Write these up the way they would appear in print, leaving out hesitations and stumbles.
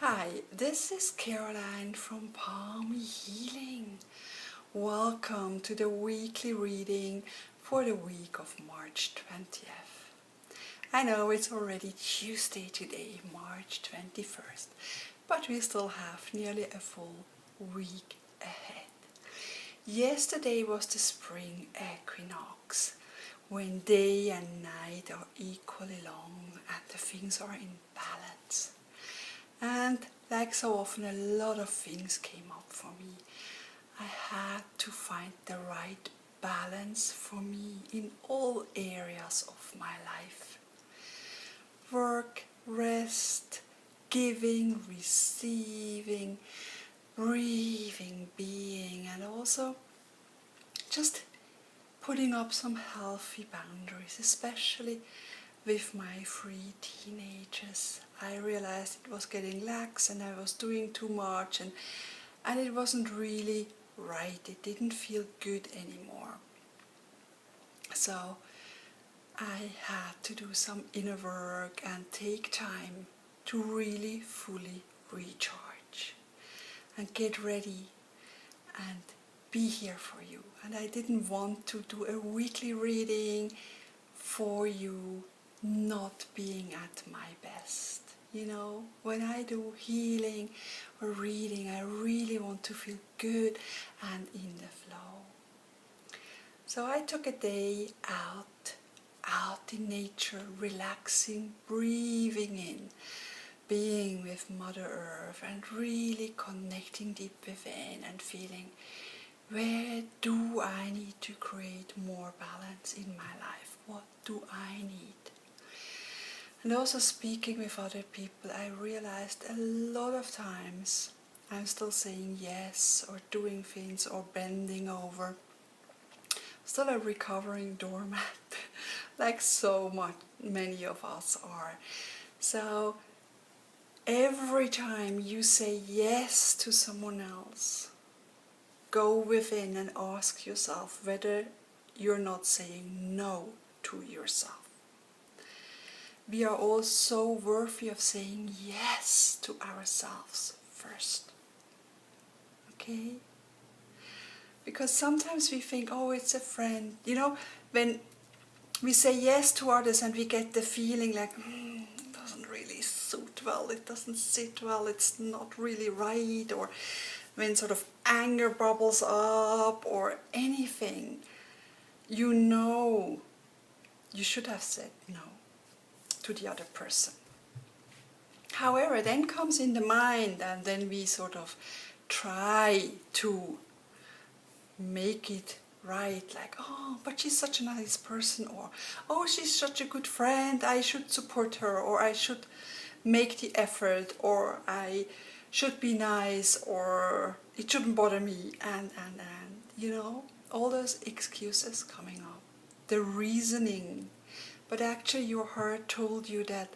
Hi, this is Caroline from Palmy Healing. Welcome to the weekly reading for the week of March 20th. I know it's already Tuesday today, March 21st, but we still have nearly a full week ahead. Yesterday was the spring equinox, when day and night are equally long and the things are in balance. And like so often, a lot of things came up for me. I had to find the right balance for me in all areas of my life. Work, rest, giving, receiving, breathing, being, and also just putting up some healthy boundaries, especially with my 3 teenagers. I realized it was getting lax and I was doing too much and it wasn't really right. It didn't feel good anymore. So I had to do some inner work and take time to really fully recharge and get ready and be here for you. And I didn't want to do a weekly reading for you not being at my best. You know, when I do healing or reading, I really want to feel good and in the flow. So I took a day out in nature, relaxing, breathing in, being with Mother Earth and really connecting deep within and feeling, where do I need to create more balance in my life? What do I need? And also speaking with other people, I realized a lot of times I'm still saying yes or doing things or bending over. Still a recovering doormat, like so many of us are. So every time you say yes to someone else, go within and ask yourself whether you're not saying no to yourself. We are all so worthy of saying yes to ourselves first. Okay? Because sometimes we think, oh, it's a friend. You know, when we say yes to others and we get the feeling like, it doesn't really suit well, it doesn't sit well, it's not really right, or when sort of anger bubbles up or anything, you know you should have said no to the other person. However, then comes in the mind and then we sort of try to make it right, like, oh, but she's such a nice person, or oh, she's such a good friend, I should support her, or I should make the effort, or I should be nice, or it shouldn't bother me, and you know, all those excuses coming up, the reasoning, but actually your heart told you that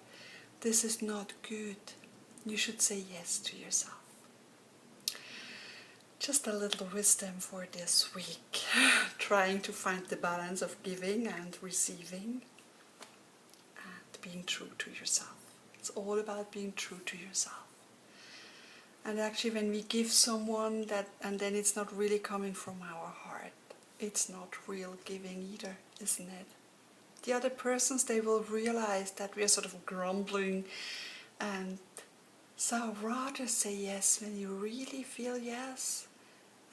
this is not good. You should say yes to yourself. Just a little wisdom for this week. Trying to find the balance of giving and receiving and being true to yourself. It's all about being true to yourself. And actually when we give someone that, and then it's not really coming from our heart, it's not real giving either, isn't it? The other persons, they will realize that we are sort of grumbling, and so rather say yes when you really feel yes,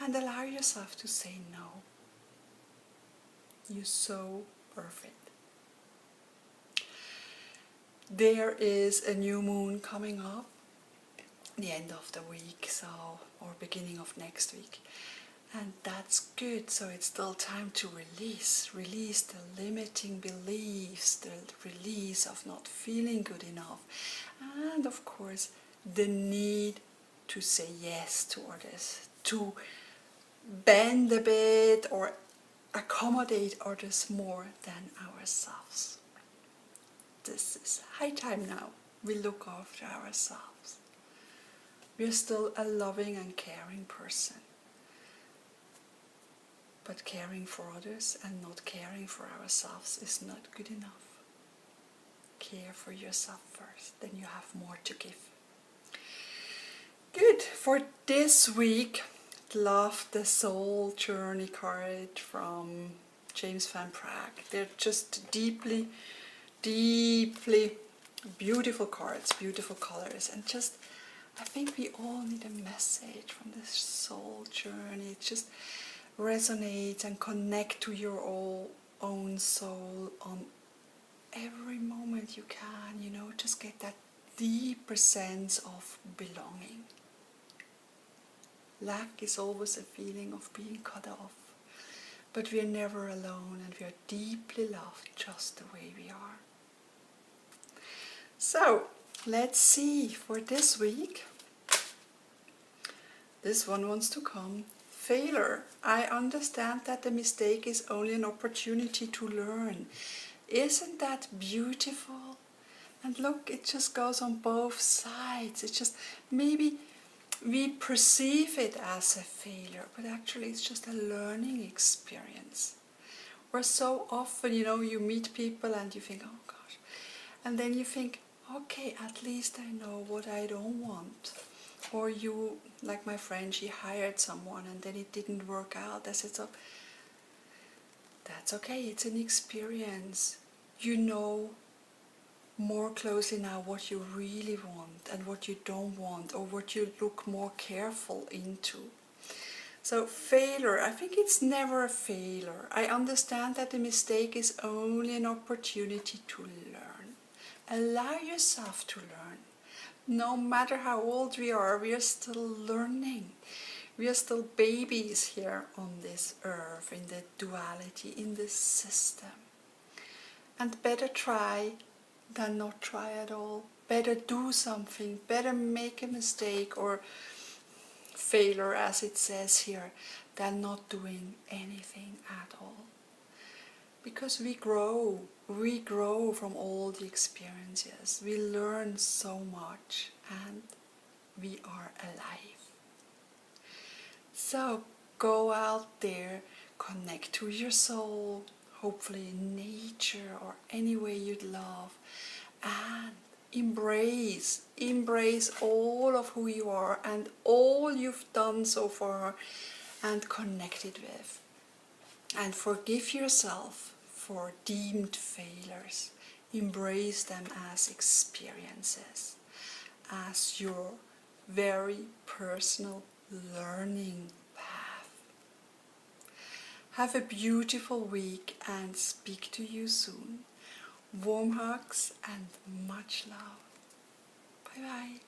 and allow yourself to say no. You're so perfect. There is a new moon coming up, the end of the week, or beginning of next week. And that's good, so it's still time to release the limiting beliefs, the release of not feeling good enough, and of course the need to say yes to others, to bend a bit or accommodate others more than ourselves. This is high time now we look after ourselves. We're still a loving and caring person. But caring for others and not caring for ourselves is not good enough. Care for yourself first, then you have more to give. for this week, love the Soul Journey card from James Van Praagh. They're just deeply, deeply beautiful cards, beautiful colors, and just I think we all need a message from this soul journey. It just resonate and connect to your own soul on every moment you can, you know, just get that deeper sense of belonging. Lack is always a feeling of being cut off, but we are never alone and we are deeply loved just the way we are. So, let's see for this week. This one wants to come. Failure. I understand that the mistake is only an opportunity to learn. Isn't that beautiful? And look, it just goes on both sides. It's just, maybe we perceive it as a failure, but actually it's just a learning experience. Or so often, you know, you meet people and you think, oh gosh, and then you think, okay, at least I know what I don't want. Or you, like my friend, she hired someone and then it didn't work out. I said, so that's okay, it's an experience. You know more closely now what you really want and what you don't want, or what you look more careful into. So failure, I think it's never a failure. I understand that the mistake is only an opportunity to learn. Allow yourself to learn. No matter how old we are still learning. We are still babies here on this earth, in the duality, in this system. And better try than not try at all. Better do something, better make a mistake or failure, as it says here, than not doing anything at all. Because we grow from all the experiences. We learn so much and we are alive. So go out there, connect to your soul, hopefully in nature or any way you'd love, and embrace all of who you are and all you've done so far and connect it with. And forgive yourself for deemed failures. Embrace them as experiences, as your very personal learning path. Have a beautiful week and speak to you soon. Warm hugs and much love. Bye bye.